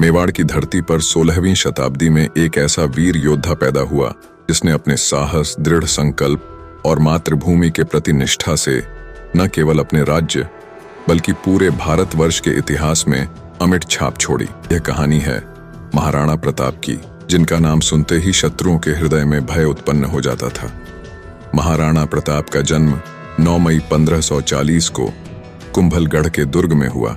मेवाड़ की धरती पर 16वीं शताब्दी में एक ऐसा वीर योद्धा पैदा हुआ जिसने अपने साहस, दृढ़ संकल्प और मातृभूमि के प्रति निष्ठा से न केवल अपने राज्य बल्कि पूरे भारतवर्ष के इतिहास में अमिट छाप छोड़ी। यह कहानी है महाराणा प्रताप की, जिनका नाम सुनते ही शत्रुओं के हृदय में भय उत्पन्न हो जाता था। महाराणा प्रताप का जन्म 9 मई 1540 को कुंभलगढ़ के दुर्ग में हुआ।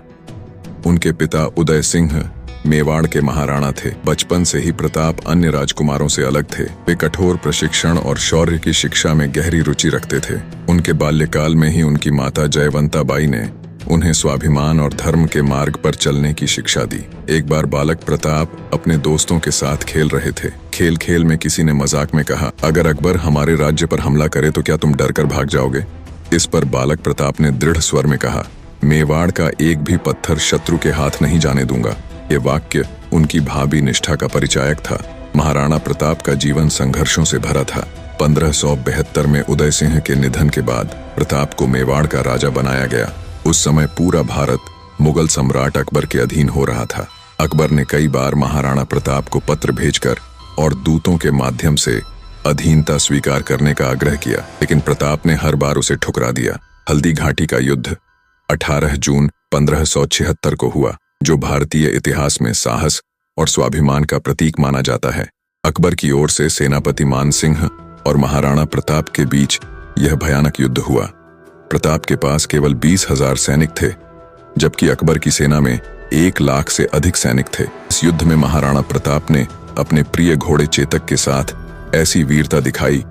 उनके पिता उदय सिंह मेवाड़ के महाराणा थे। बचपन से ही प्रताप अन्य राजकुमारों से अलग थे। वे कठोर प्रशिक्षण और शौर्य की शिक्षा में गहरी रुचि रखते थे। उनके बाल्यकाल में ही उनकी माता जयवंता बाई ने उन्हें स्वाभिमान और धर्म के मार्ग पर चलने की शिक्षा दी। एक बार बालक प्रताप अपने दोस्तों के साथ खेल रहे थे। खेल खेल में किसी ने मजाक में कहा, अगर अकबर हमारे राज्य पर हमला करे तो क्या तुम डरकर भाग जाओगे? इस पर बालक प्रताप ने दृढ़ स्वर में कहा, मेवाड़ का एक भी पत्थर शत्रु के हाथ नहीं जाने दूंगा। ये वाक्य उनकी भावी निष्ठा का परिचायक था। महाराणा प्रताप का जीवन संघर्षों से भरा था। 1572 में उदय सिंह के निधन के बाद प्रताप को मेवाड़ का राजा बनाया गया। उस समय पूरा भारत मुगल सम्राट अकबर के अधीन हो रहा था। अकबर ने कई बार महाराणा प्रताप को पत्र भेजकर और दूतों के माध्यम से अधीनता स्वीकार करने का आग्रह किया, लेकिन प्रताप ने हर बार उसे ठुकरा दिया। हल्दी घाटी का युद्ध 18 जून 1576 को हुआ, जो भारतीय इतिहास में साहस और स्वाभिमान का प्रतीक माना जाता है। अकबर की ओर से सेनापति मान सिंह और महाराणा प्रताप के बीच यह भयानक युद्ध हुआ। प्रताप के पास केवल 20,000 सैनिक थे, जबकि अकबर की सेना में 1 लाख से अधिक सैनिक थे। इस युद्ध में महाराणा प्रताप ने अपने प्रिय घोड़े चेतक के साथ ऐसी वीरता दिखाई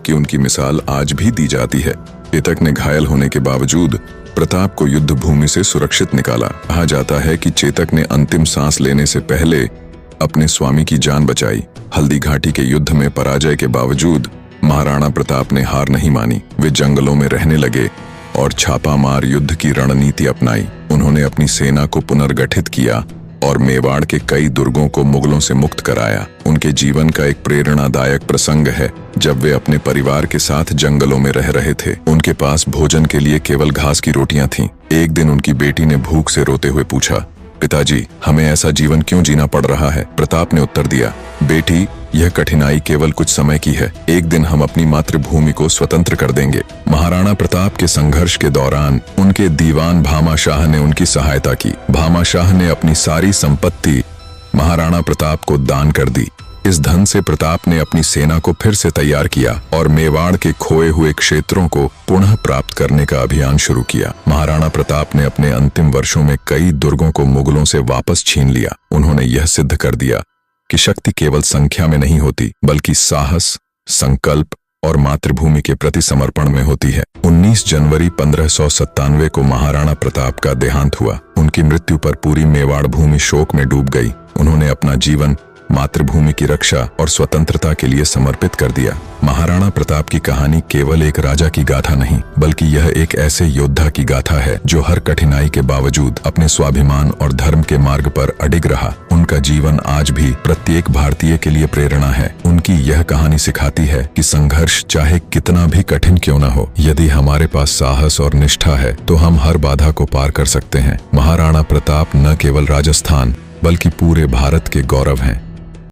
कि उनकी मिसाल आज भी दी जाती है। चेतक ने घायल होने के बावजूद प्रताप को युद्ध भूमि से सुरक्षित निकाला। कहा जाता है कि चेतक ने अंतिम सांस लेने से पहले अपने स्वामी की जान बचाई। हल्दी घाटी के युद्ध में पराजय के बावजूद महाराणा प्रताप ने हार नहीं मानी। वे जंगलों में रहने लगे और छापामार युद्ध की रणनीति अपनाई। उन्होंने अपनी सेना को पुनर्गठित किया और मेवाड़ के कई दुर्गों को मुगलों से मुक्त कराया। उनके जीवन का एक प्रेरणादायक प्रसंग है जब वे अपने परिवार के साथ जंगलों में रह रहे थे। उनके पास भोजन के लिए केवल घास की रोटियां थीं। एक दिन उनकी बेटी ने भूख से रोते हुए पूछा, पिताजी, हमें ऐसा जीवन क्यों जीना पड़ रहा है? प्रताप ने उत्तर दिया, बेटी, यह कठिनाई केवल कुछ समय की है। एक दिन हम अपनी मातृभूमि को स्वतंत्र कर देंगे। महाराणा प्रताप के संघर्ष के दौरान उनके दीवान भामाशाह ने उनकी सहायता की। भामाशाह ने अपनी सारी संपत्ति महाराणा प्रताप को दान कर दी। इस धन से प्रताप ने अपनी सेना को फिर से तैयार किया और मेवाड़ के खोए हुए क्षेत्रों को पुनः प्राप्त करने का अभियान शुरू किया। महाराणा प्रताप ने अपने अंतिम वर्षों में कई दुर्गों को मुगलों से वापस छीन लिया। उन्होंने यह सिद्ध कर दिया कि शक्ति केवल संख्या में नहीं होती, बल्कि साहस, संकल्प और मातृभूमि के प्रति समर्पण में होती है। 19 जनवरी 1597 को महाराणा प्रताप का देहांत हुआ। उनकी मृत्यु पर पूरी मेवाड़ भूमि शोक में डूब गई। उन्होंने अपना जीवन मातृभूमि की रक्षा और स्वतंत्रता के लिए समर्पित कर दिया। महाराणा प्रताप की कहानी केवल एक राजा की गाथा नहीं, बल्कि यह एक ऐसे योद्धा की गाथा है जो हर कठिनाई के बावजूद अपने स्वाभिमान और धर्म के मार्ग पर अडिग रहा। उनका जीवन आज भी प्रत्येक भारतीय के लिए प्रेरणा है। उनकी यह कहानी सिखाती है कि संघर्ष चाहे कितना भी कठिन क्यों न हो, यदि हमारे पास साहस और निष्ठा है तो हम हर बाधा को पार कर सकते हैं। महाराणा प्रताप न केवल राजस्थान बल्कि पूरे भारत के गौरव हैं।